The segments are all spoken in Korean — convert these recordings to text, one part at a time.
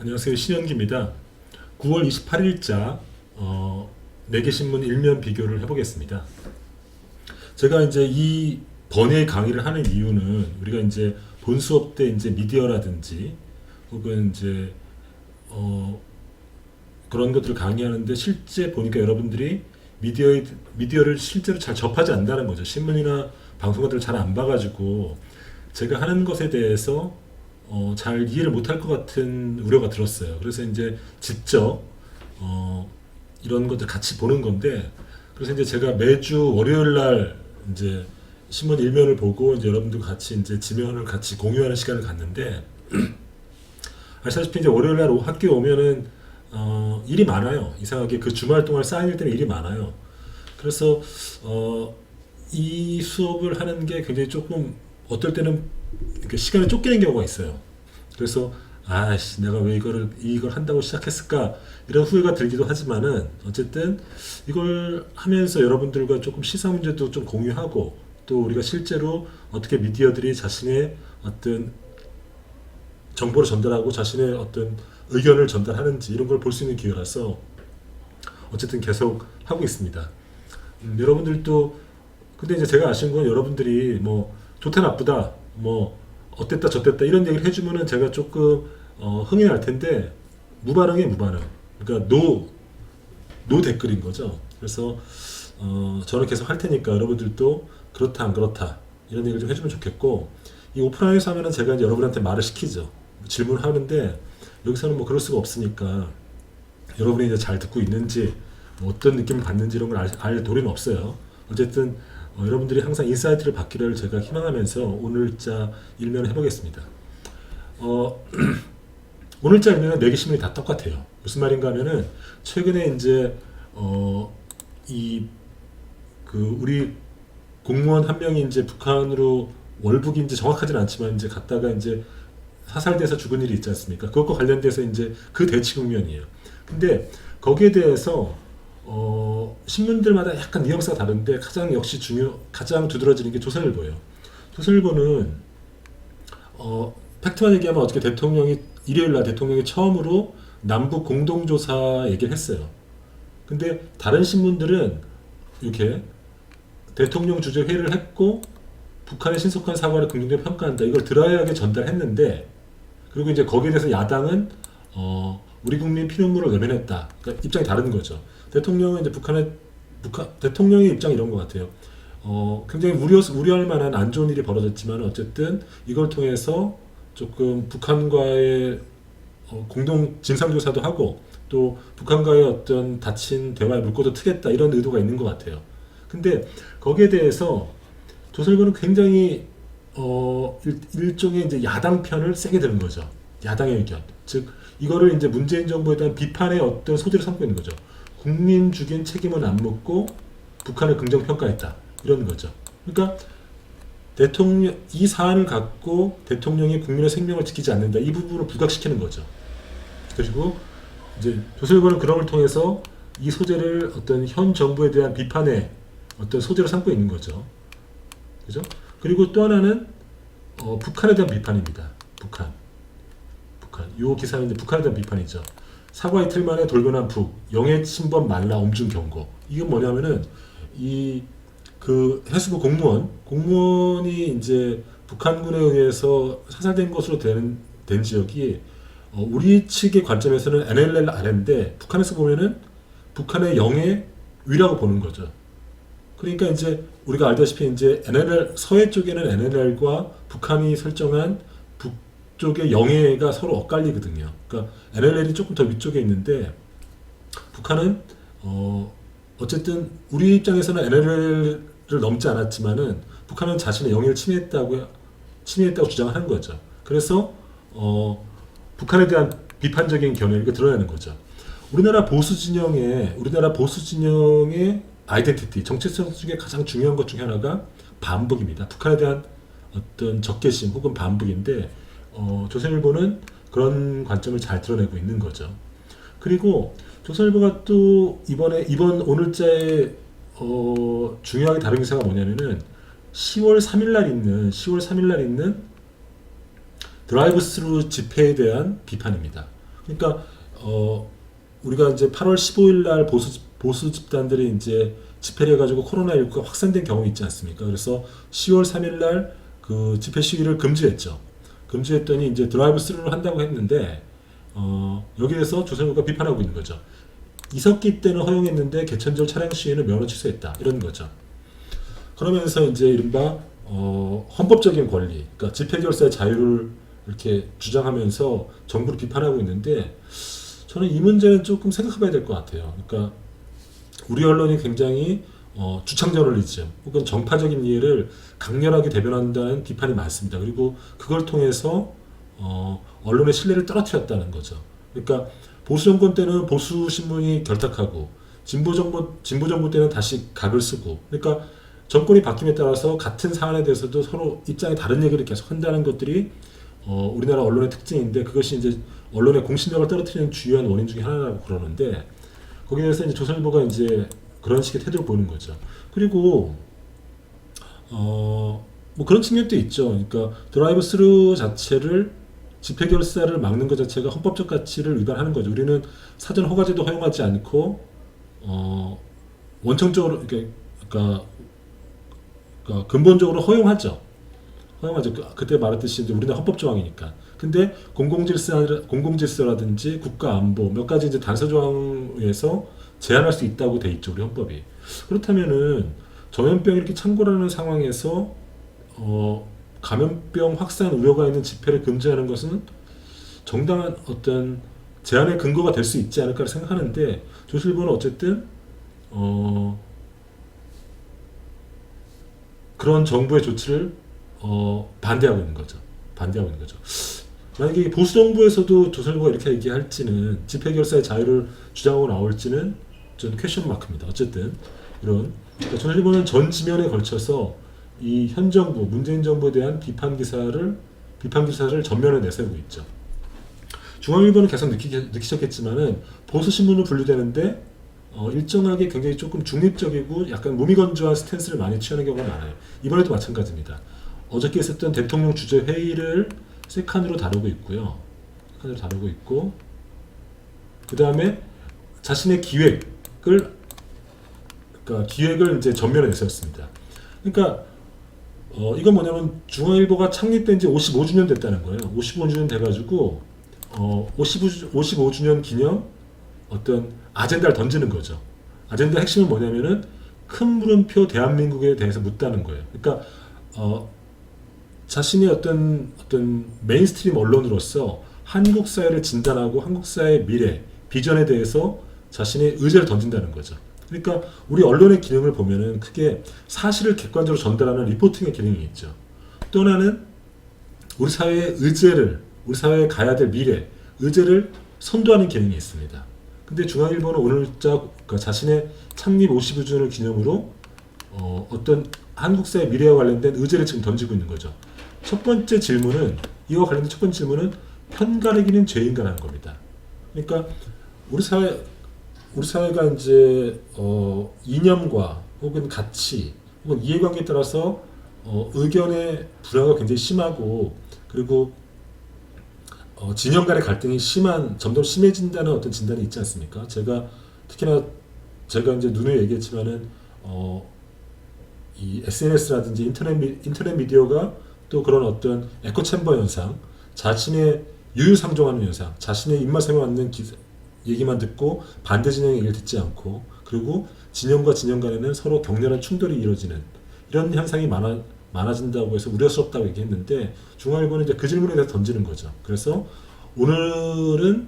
안녕하세요. 신현기입니다. 9월 28일자 4개 신문 일면 비교를 해보겠습니다. 제가 이제 이 번외 강의를 하는 이유는 우리가 이제 본 수업 때 이제 미디어라든지 혹은 이제 그런 것들을 강의하는데 실제 보니까 여러분들이 미디어를 실제로 잘 접하지 않는다는 거죠. 신문이나 방송 같은 걸 잘 안 봐가지고 제가 하는 것에 대해서 잘 이해를 못할 것 같은 우려가 들었어요. 그래서 이제 직접 이런 것들 같이 보는 건데, 그래서 이제 제가 매주 월요일 날 이제 신문 일면을 보고 이제 여러분들과 같이 이제 지면을 같이 공유하는 시간을 갖는데, 아시다시피 이제 월요일 날 학교에 오면은 일이 많아요. 이상하게 그 주말 동안 쌓인 일 때문에 일이 많아요. 그래서 이 수업을 하는 게 굉장히 조금 어떨 때는 이렇게 시간이 쫓기는 경우가 있어요. 그래서 아씨 내가 왜 이걸 한다고 시작했을까 이런 후회가 들기도 하지만은 어쨌든 이걸 하면서 여러분들과 조금 시사 문제도 좀 공유하고 또 우리가 실제로 어떻게 미디어들이 자신의 어떤 정보를 전달하고 자신의 어떤 의견을 전달하는지 이런 걸 볼 수 있는 기회라서 어쨌든 계속 하고 있습니다. 여러분들도 근데 이제 제가 아쉬운 건 여러분들이 뭐 좋다 나쁘다 뭐 어땠다 저땠다 이런 얘기를 해주면은 제가 조금 흥이 날 텐데 무반응에 무반응. 그러니까 노 댓글인 거죠. 그래서 저는 계속 할 테니까 여러분들도 그렇다 안 그렇다 이런 얘기를 좀 해주면 좋겠고, 이 오프라인에서 하면은 제가 이제 여러분한테 말을 시키죠. 질문을 하는데 여기서는 뭐 그럴 수가 없으니까 여러분이 이제 잘 듣고 있는지 뭐 어떤 느낌을 받는지 이런 걸 알 도리는 없어요. 어쨌든 여러분들이 항상 인사이트를 받기를 제가 희망하면서 오늘자 일면을 해보겠습니다. 오늘자 일면은 4개 신문이 다 똑같아요. 무슨 말인가 하면은 최근에 이제 우리 공무원 한 명이 이제 북한으로 월북인지 정확하지는 않지만 이제 갔다가 이제 사살돼서 죽은 일이 있지 않습니까? 그것과 관련돼서 이제 그 대치 국면이에요. 근데 거기에 대해서 신문들마다 약간 뉘앙스가 다른데 가장 두드러지는 게 조선일보예요. 조선일보는 팩트만 얘기하면 어떻게 일요일 날 대통령이 처음으로 남북 공동조사 얘기를 했어요. 근데 다른 신문들은 이렇게 대통령 주재 회의를 했고 북한의 신속한 사과를 긍정적으로 평가한다. 이걸 드라이하게 전달했는데, 그리고 이제 거기에 대해서 야당은 우리 국민 피눈물을 외면했다. 그러니까 입장이 다른 거죠. 대통령은 이제 대통령의 입장이 이런 것 같아요. 굉장히 우려할 만한 안 좋은 일이 벌어졌지만 어쨌든 이걸 통해서 조금 북한과의 공동 진상조사도 하고 또 북한과의 어떤 닫힌 대화의 물꼬도 트겠다 이런 의도가 있는 것 같아요. 근데 거기에 대해서 조선일보는 굉장히 일종의 이제 야당 편을 세게 드는 거죠. 야당의 의견. 즉 이거를 이제 문재인 정부에 대한 비판의 어떤 소재로 삼고 있는 거죠. 국민 죽인 책임은 안 묻고 북한을 긍정 평가했다. 이런 거죠. 그러니까 이 사안을 갖고 대통령이 국민의 생명을 지키지 않는다. 이 부분을 부각시키는 거죠. 그리고 이제 조선일보는 그런 걸 통해서 이 소재를 어떤 현 정부에 대한 비판의 어떤 소재로 삼고 있는 거죠. 그죠? 그리고 또 하나는 북한에 대한 비판입니다. 북한. 이 기사는 이제 북한에 대한 비판이죠. 사과 이틀 만에 돌변한 북, 영해 침범 말라 엄중 경고. 이건 뭐냐면은 그 해수부 공무원이 이제 북한군에 의해서 사살된 것으로 된 지역이 우리 측의 관점에서는 NLL 아래인데 북한에서 보면은 북한의 영해 위라고 보는 거죠. 그러니까 이제 우리가 알다시피 이제 서해 쪽에는 NLL과 북한이 설정한 북쪽의 영해가 서로 엇갈리거든요. 그러니까 NLL이 조금 더 위쪽에 있는데 북한은 어쨌든 우리 입장에서는 NLL을 넘지 않았지만은 북한은 자신의 영해를 침해했다고 주장하는 거죠. 그래서 북한에 대한 비판적인 견해를 드러내는 거죠. 우리나라 보수 진영의 아이덴티티, 정체성 중에 가장 중요한 것 중에 하나가 반북입니다. 북한에 대한 어떤 적개심 혹은 반북인데 조선일보는 그런 관점을 잘 드러내고 있는 거죠. 그리고 조선일보가 또 이번 오늘자에 중요하게 다른 기사가 뭐냐면은 10월 3일 날 있는 드라이브 스루 집회에 대한 비판입니다. 그러니까 우리가 이제 8월 15일 날 보수 집단들이 이제 집회를 해가지고 코로나19가 확산된 경험이 있지 않습니까? 그래서 10월 3일 날 그 집회 시위를 금지했죠. 금지했더니 이제 드라이브 스루를 한다고 했는데 여기에서 조선일보가 비판하고 있는 거죠. 이석기 때는 허용했는데 개천절 차량 시위는 면허 취소했다 이런 거죠. 그러면서 이제 이른바 헌법적인 권리, 그러니까 집회결사의 자유를 이렇게 주장하면서 정부를 비판하고 있는데 저는 이 문제는 조금 생각해봐야 될 것 같아요. 그러니까 우리 언론이 굉장히 주창 저널리즘 혹은 정파적인 이해를 강렬하게 대변한다는 비판이 많습니다. 그리고 그걸 통해서 언론의 신뢰를 떨어뜨렸다는 거죠. 그러니까 보수 정권 때는 보수 신문이 결탁하고 진보 정부 때는 다시 각을 쓰고, 그러니까 정권이 바뀜에 따라서 같은 사안에 대해서도 서로 입장이 다른 얘기를 계속 한다는 것들이 우리나라 언론의 특징인데, 그것이 이제 언론의 공신력을 떨어뜨리는 주요한 원인 중에 하나라고 그러는데, 거기에 대해서 이제 조선일보가 이제 그런 식의 태도를 보이는 거죠. 그리고 뭐 그런 측면도 있죠. 그러니까 드라이브 스루 자체를 집회 결사를 막는 것 자체가 헌법적 가치를 위반하는 거죠. 우리는 사전 허가제도 허용하지 않고 원천적으로 그러니까 근본적으로 허용하죠. 허용하죠. 그때 말했듯이 이제 우리는 헌법 조항이니까. 근데 공공질서라든지 국가 안보 몇 가지 이제 단서 조항에서 제한할 수 있다고 돼 있죠, 우리 헌법이. 그렇다면은 전염병이 이렇게 창궐하는 상황에서 감염병 확산 우려가 있는 집회를 금지하는 것은 정당한 어떤 제한의 근거가 될 수 있지 않을까 생각하는데, 조선일보는 어쨌든 그런 정부의 조치를 반대하고 있는 거죠. 반대하고 있는 거죠. 만약에 보수 정부에서도 조선일보가 이렇게 얘기할지는, 집회 결사의 자유를 주장하고 나올지는 좀 퀘션 마크입니다. 어쨌든 이런, 그러니까 조선일보는 전 지면에 걸쳐서 이 현 정부, 문재인 정부에 대한 비판 기사를 전면에 내세우고 있죠. 중앙일보는 계속 느끼셨겠지만은 보수 신문으로 분류되는데 일정하게 굉장히 조금 중립적이고 약간 무미건조한 스탠스를 많이 취하는 경우가 많아요. 이번에도 마찬가지입니다. 어저께 있었던 대통령 주재 회의를 세 칸으로 다루고 있고요. 그 다음에 자신의 기획을 이제 전면에 내세웠습니다. 그러니까 이건 뭐냐면 중앙일보가 창립된 지 55주년 됐다는 거예요. 55주년 돼가지고 55주년 기념 어떤 아젠다를 던지는 거죠. 아젠다 핵심은 뭐냐면은 큰 물음표 대한민국에 대해서 묻다는 거예요. 그러니까 자신의 어떤 메인스트림 언론으로서 한국 사회를 진단하고 한국 사회의 미래, 비전에 대해서 자신의 의제를 던진다는 거죠. 그러니까 우리 언론의 기능을 보면은 크게 사실을 객관적으로 전달하는 리포팅의 기능이 있죠. 또 하나는 우리 사회의 의제를, 우리 사회에 가야 될 미래, 의제를 선도하는 기능이 있습니다. 근데 중앙일보는 오늘자 그러니까 자신의 창립 55주년을 기념으로 어떤 한국 사회 미래와 관련된 의제를 지금 던지고 있는 거죠. 이와 관련된 첫 번째 질문은 편가르기는 죄인가라는 겁니다. 그러니까 우리 사회가 이제 이념과 혹은 가치 혹은 이해관계에 따라서 의견의 불화가 굉장히 심하고, 그리고 진영 간의 갈등이 점점 심해진다는 어떤 진단이 있지 않습니까? 특히나 제가 이제 누누이 얘기했지만은 이 SNS라든지 인터넷 미디어가 또 그런 어떤 에코 챔버 현상, 자신의 유유상종하는 현상, 자신의 입맛에 맞는 얘기만 듣고 반대 진영의 얘기를 듣지 않고, 그리고 진영과 진영 간에는 서로 격렬한 충돌이 이루어지는 이런 현상이 많아진다고 해서 우려스럽다고 얘기했는데, 중앙일보는 이제 그 질문에 대해서 던지는 거죠. 그래서 오늘은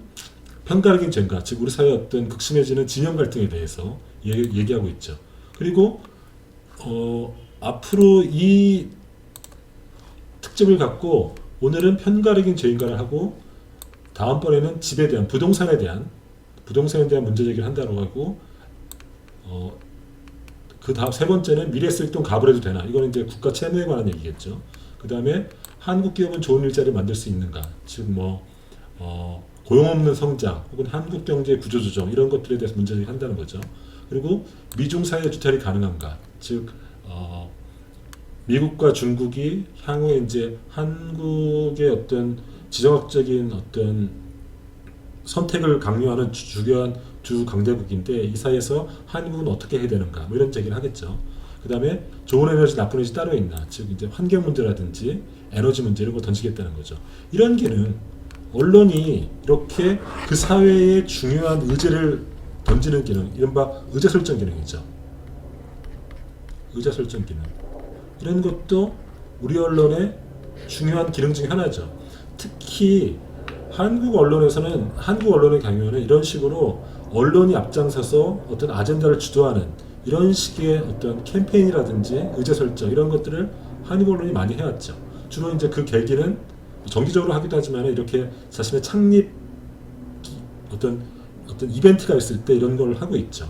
편가르기는 죄인가, 즉 우리 사회의 어떤 극심해지는 진영 갈등에 대해서 얘기하고 있죠. 그리고 앞으로 이 특집을 갖고 오늘은 편가르기는 죄인가를 하고, 다음번에는 집에 대한 부동산에 대한 문제 제기를 한다고 하고, 그 다음 세 번째는 미래 쓸 돈 가불해도 되나, 이거는 이제 국가 채무에 관한 얘기겠죠. 그 다음에 한국 기업은 좋은 일자리를 만들 수 있는가, 즉 고용 없는 성장 혹은 한국 경제 구조 조정, 이런 것들에 대해서 문제 제기를 한다는 거죠. 그리고 미중 사이의 주택이 가능한가, 즉 미국과 중국이 향후에 이제 한국의 어떤 지정학적인 어떤 선택을 강요하는 주요한 주 강대국인데 이 사이에서 한국은 어떻게 해야 되는가 뭐 이런 얘기를 하겠죠. 그 다음에 좋은 에너지 나쁜 에너지 따로 있나, 즉 이제 환경 문제라든지 에너지 문제 이런 거 던지겠다는 거죠. 이런 게는 언론이 이렇게 그 사회의 중요한 의제를 던지는 기능, 이른바 의제 설정 기능이죠. 의제 설정 기능. 이런 것도 우리 언론의 중요한 기능 중에 하나죠. 특히 한국 언론의 경우에는 이런 식으로 언론이 앞장서서 어떤 아젠다를 주도하는 이런 식의 어떤 캠페인이라든지 의제 설정 이런 것들을 한국 언론이 많이 해왔죠. 주로 이제 그 계기는 정기적으로 하기도 하지만 이렇게 자신의 창립 어떤 이벤트가 있을 때 이런 걸 하고 있죠.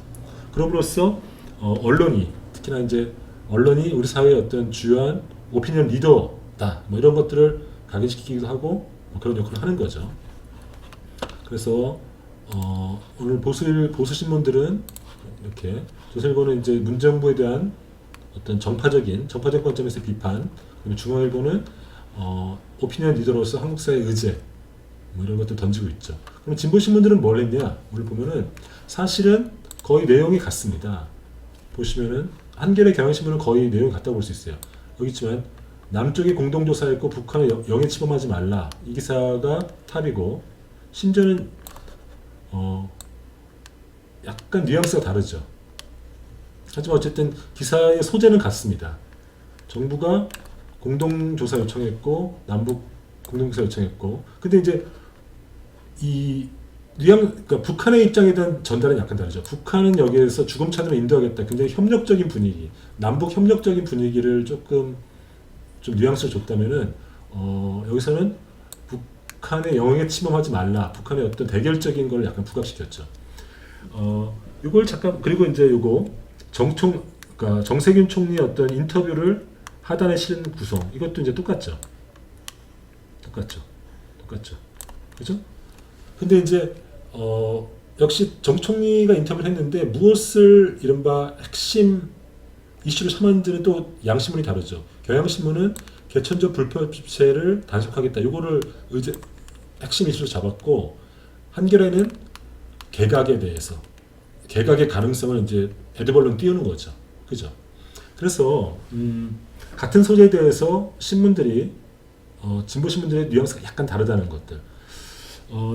그럼으로써 언론이 특히나 이제 언론이 우리 사회의 어떤 주요한 오피니언 리더다 뭐 이런 것들을 각인시키기도 하고 뭐 그런 역할을 하는 거죠. 그래서 오늘 보수 신문들은 이렇게 조선일보는 이제 문정부에 대한 어떤 정파적 관점에서 비판, 그리고 중앙일보는 오피니언 리더로서 한국 사회의 의제 뭐 이런 것들 던지고 있죠. 그럼 진보 신문들은 뭘 했냐? 오늘 보면은 사실은 거의 내용이 같습니다. 보시면은 한겨레 경향신문은 거의 내용이 같다고 볼 수 있어요. 여기 있지만 남쪽이 공동조사했고 북한을 영해 침범하지 말라 이 기사가 탑이고, 심지어는 약간 뉘앙스가 다르죠. 하지만 어쨌든 기사의 소재는 같습니다. 정부가 공동조사 요청했고 남북 공동조사 요청했고, 근데 이제 이 그러니까 북한의 입장에 대한 전달은 약간 다르죠. 북한은 여기에서 주검찬으로 인도하겠다, 굉장히 협력적인 분위기, 남북 협력적인 분위기를 조금 좀 뉘앙스를 줬다면은 여기서는 북한의 영역에 침범하지 말라, 북한의 어떤 대결적인 걸 약간 부각시켰죠. 이걸 잠깐, 그리고 이제 요거 그러니까 정세균 총리의 어떤 인터뷰를 하단에 실은 구성, 이것도 이제 똑같죠. 그죠? 근데 이제 역시 정 총리가 인터뷰를 했는데 무엇을 이른바 핵심 이슈를 삼았는지는 또 양신문이 다르죠. 경향신문은 개천절 불법체를 단속하겠다, 이거를 핵심 이슈로 잡았고, 한겨레는 개각에 대해서, 개각의 가능성을 이제 에드벌룬 띄우는 거죠. 그죠? 그래서 같은 소재에 대해서 신문들이 진보 신문들의 뉘앙스가 약간 다르다는 것들.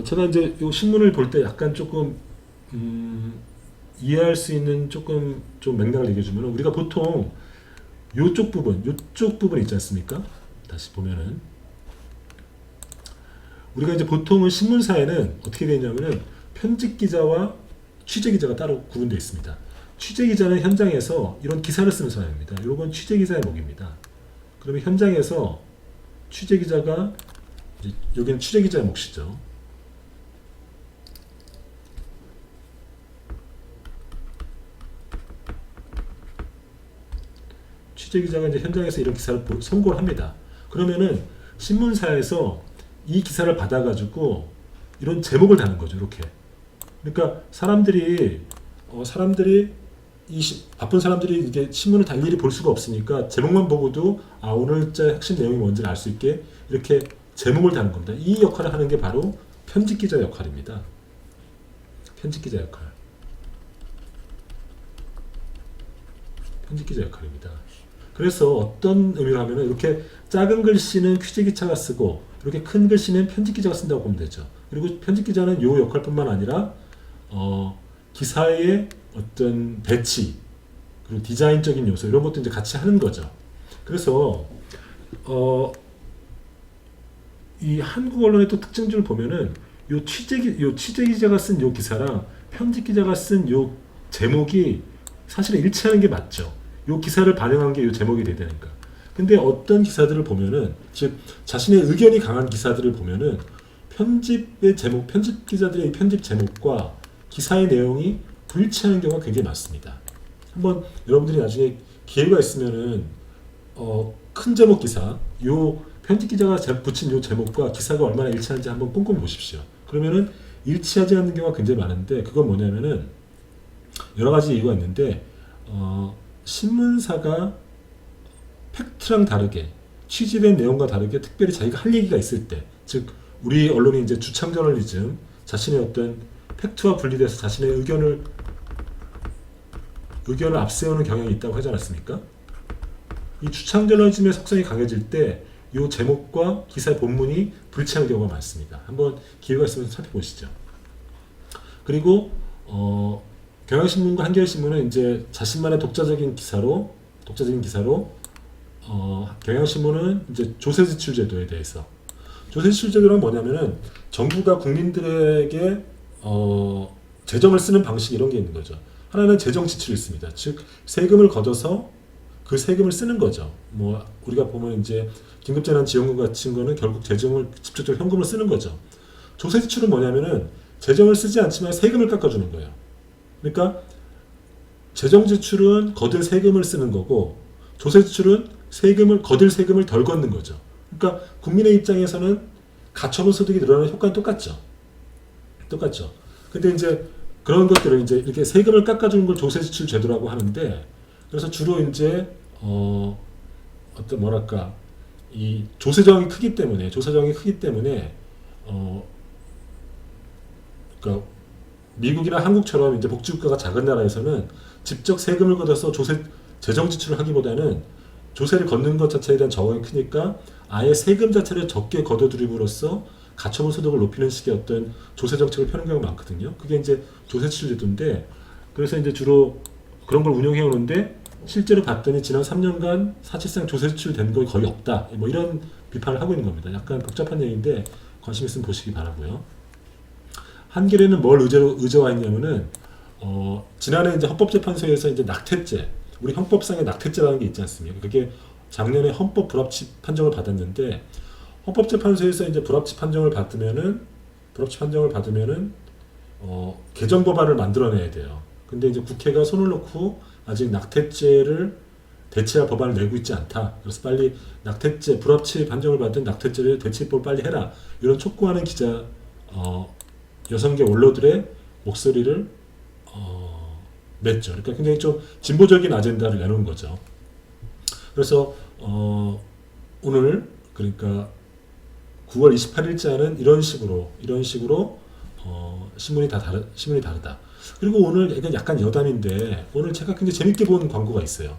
제가 이제 이 신문을 볼 때 약간 조금 이해할 수 있는 조금 좀 맥락을 얘기해 주면, 우리가 보통 요쪽 부분 있지 않습니까? 다시 보면은 우리가 이제 보통은 신문사에는 어떻게 되냐면은 편집 기자와 취재 기자가 따로 구분되어 있습니다. 취재 기자는 현장에서 이런 기사를 쓰는 사람입니다. 이건 취재 기자의 목입니다. 그러면 현장에서 취재 기자가 여기는 취재 기자의 몫이죠. 취재 기자가 이제 현장에서 이런 기사를 송고를 합니다. 그러면은 신문사에서 이 기사를 받아가지고 이런 제목을 다는 거죠. 이렇게. 그러니까 사람들이 바쁜 사람들이 이게 신문을 일일이 볼 수가 없으니까 제목만 보고도 오늘자 핵심 내용이 뭔지를 알 수 있게 이렇게 제목을 다는 겁니다. 이 역할을 하는 게 바로 편집 기자 역할입니다. 편집 기자 역할입니다. 그래서 어떤 의미로 하면 이렇게 작은 글씨는 취재 기자가 쓰고 이렇게 큰 글씨는 편집 기자가 쓴다고 보면 되죠. 그리고 편집 기자는 이 역할뿐만 아니라 기사의 어떤 배치, 그리고 디자인적인 요소 이런 것도 이제 같이 하는 거죠. 그래서 이 한국 언론의 또 특징들을 보면은 요 취재 기자가 쓴 요 기사랑 편집 기자가 쓴 요 제목이 사실은 일치하는 게 맞죠. 요 기사를 반영한 게 요 제목이 돼야 되니까. 근데 어떤 기사들을 보면은, 즉 자신의 의견이 강한 기사들을 보면은 편집 기자들의 편집 제목과 기사의 내용이 불일치하는 경우가 굉장히 많습니다. 한번 여러분들이 나중에 기회가 있으면은 큰 제목 기사, 요 편집 기자가 붙인 요 제목과 기사가 얼마나 일치하는지 한번 꼼꼼히 보십시오. 그러면은 일치하지 않는 경우가 굉장히 많은데, 그건 뭐냐면은 여러 가지 이유가 있는데, 신문사가 팩트랑 다르게 취재된 내용과 다르게 특별히 자기가 할 얘기가 있을 때, 즉 우리 언론이 이제 주창 저널리즘, 자신의 어떤 팩트와 분리돼서 자신의 의견을 앞세우는 경향이 있다고 하지 않았습니까? 이 주창 저널리즘의 속성이 강해질 때 이 제목과 기사의 본문이 불치하는 경우가 많습니다. 한번 기회가 있으면 살펴보시죠. 그리고 경향신문과 한겨레신문은 이제 자신만의 독자적인 기사로 경향신문은 이제 조세지출 제도에 대해서 조세지출 제도란 뭐냐면은 정부가 국민들에게 재정을 쓰는 방식 이런 게 있는 거죠. 하나는 재정 지출이 있습니다. 즉 세금을 걷어서 그 세금을 쓰는 거죠. 뭐 우리가 보면 이제 긴급재난지원금 같은 거는 결국 재정을 직접적으로 현금을 쓰는 거죠. 조세지출은 뭐냐면은 재정을 쓰지 않지만 세금을 깎아주는 거예요. 그러니까 재정 지출은 거둔 세금을 쓰는 거고 조세 지출은 거둘 세금을 덜 걷는 거죠. 그러니까 국민의 입장에서는 가처분 소득이 늘어나는 효과는 똑같죠. 근데 이제 그런 것들을 이제 이렇게 세금을 깎아주는 걸 조세 지출 제도라고 하는데 그래서 주로 이제 어떤 뭐랄까 이 조세 저항이 크기 때문에 그러니까 미국이나 한국처럼 이제 복지국가가 작은 나라에서는 직접 세금을 걷어서 재정 지출을 하기보다는 조세를 걷는 것 자체에 대한 저항이 크니까 아예 세금 자체를 적게 걷어들임으로써 가처분 소득을 높이는 식의 어떤 조세 정책을 펴는 경우가 많거든요. 그게 이제 조세 지출 제도인데 그래서 이제 주로 그런 걸 운영해 오는데 실제로 봤더니 지난 3년간 사실상 조세 지출 된 거 거의 없다. 뭐 이런 비판을 하고 있는 겁니다. 약간 복잡한 얘기인데 관심 있으면 보시기 바라고요. 한겨레는 뭘 의제화 했냐면은 지난해 이제 헌법재판소에서 이제 낙태죄, 우리 형법상의 낙태죄라는 게 있지 않습니까? 그게 작년에 헌법 불합치 판정을 받았는데 헌법재판소에서 이제 불합치 판정을 받으면은 개정 법안을 만들어내야 돼요. 근데 이제 국회가 손을 놓고 아직 낙태죄를 대체할 법안을 내고 있지 않다. 그래서 빨리 낙태죄 불합치 판정을 받은 낙태죄를 대체법 빨리 해라. 이런 촉구하는 기자 여성계 원로들의 목소리를 냈죠. 그러니까 굉장히 좀 진보적인 아젠다를 내놓은 거죠. 그래서 오늘 그러니까 9월 28일자는 이런 식으로 신문이 다르다. 그리고 오늘 약간 여담인데 오늘 제가 굉장히 재밌게 본 광고가 있어요.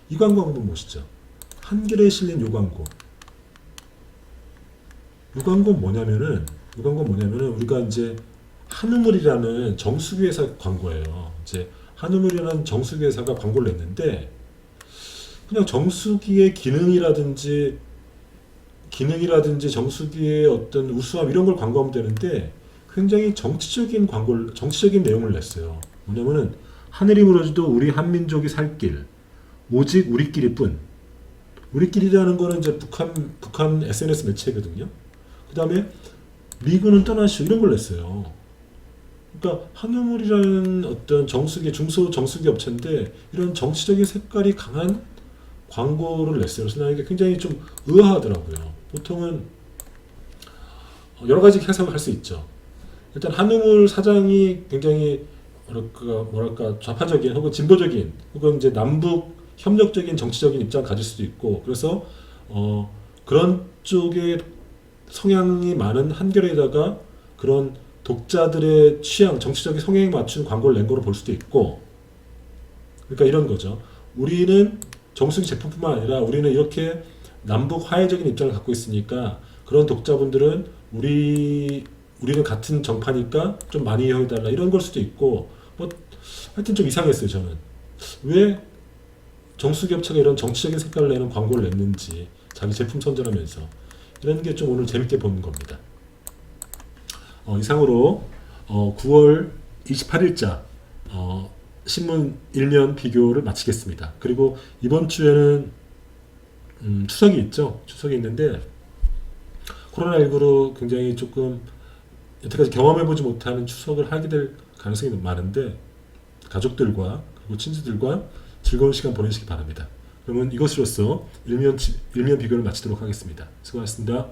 이 광고 한번 보시죠. 한겨레에 실린 이 광고. 이 광고는 뭐냐면은 우리가 이제 한우물이라는 정수기 회사 광고예요. 이제 한우물이라는 정수기 회사가 광고를 냈는데 그냥 정수기의 기능이라든지 정수기의 어떤 우수함 이런 걸 광고하면 되는데 굉장히 정치적인 내용을 냈어요. 뭐냐면은 하늘이 무너져도 우리 한민족이 살 길, 오직 우리끼리뿐. 우리끼리라는 거는 이제 북한 SNS 매체거든요. 그 다음에 미군은 떠나시오 이런 걸 냈어요. 그러니까 한우물이라는 어떤 중소 정수기 업체인데 이런 정치적인 색깔이 강한 광고를 냈어요. 그래서 나에게 굉장히 좀 의아하더라고요. 보통은 여러 가지 해석을 할 수 있죠. 일단 한우물 사장이 굉장히 뭐랄까 좌파적인 혹은 진보적인 혹은 이제 남북 협력적인 정치적인 입장을 가질 수도 있고 그래서 그런 쪽에 성향이 많은 한겨레에다가 그런 독자들의 취향, 정치적인 성향에 맞춘 광고를 낸 거로 볼 수도 있고 그러니까 이런 거죠. 우리는 정수기 제품뿐만 아니라 우리는 이렇게 남북 화해적인 입장을 갖고 있으니까 그런 독자분들은 우리는 같은 정파니까 좀 많이 이용해달라 이런 걸 수도 있고 뭐 하여튼 좀 이상했어요. 저는 왜 정수기 업체가 이런 정치적인 색깔을 내는 광고를 냈는지 자기 제품 선전하면서 이런 게 좀 오늘 재밌게 보는 겁니다. 이상으로 9월 28일자 신문 일면 비교를 마치겠습니다. 그리고 이번 주에는 추석이 있죠. 추석이 있는데 코로나19로 굉장히 조금 여태까지 경험해보지 못하는 추석을 하게 될 가능성이 많은데 가족들과 그리고 친지들과 즐거운 시간 보내시기 바랍니다. 그러면 이것으로써 일면 비교를 마치도록 하겠습니다. 수고하셨습니다.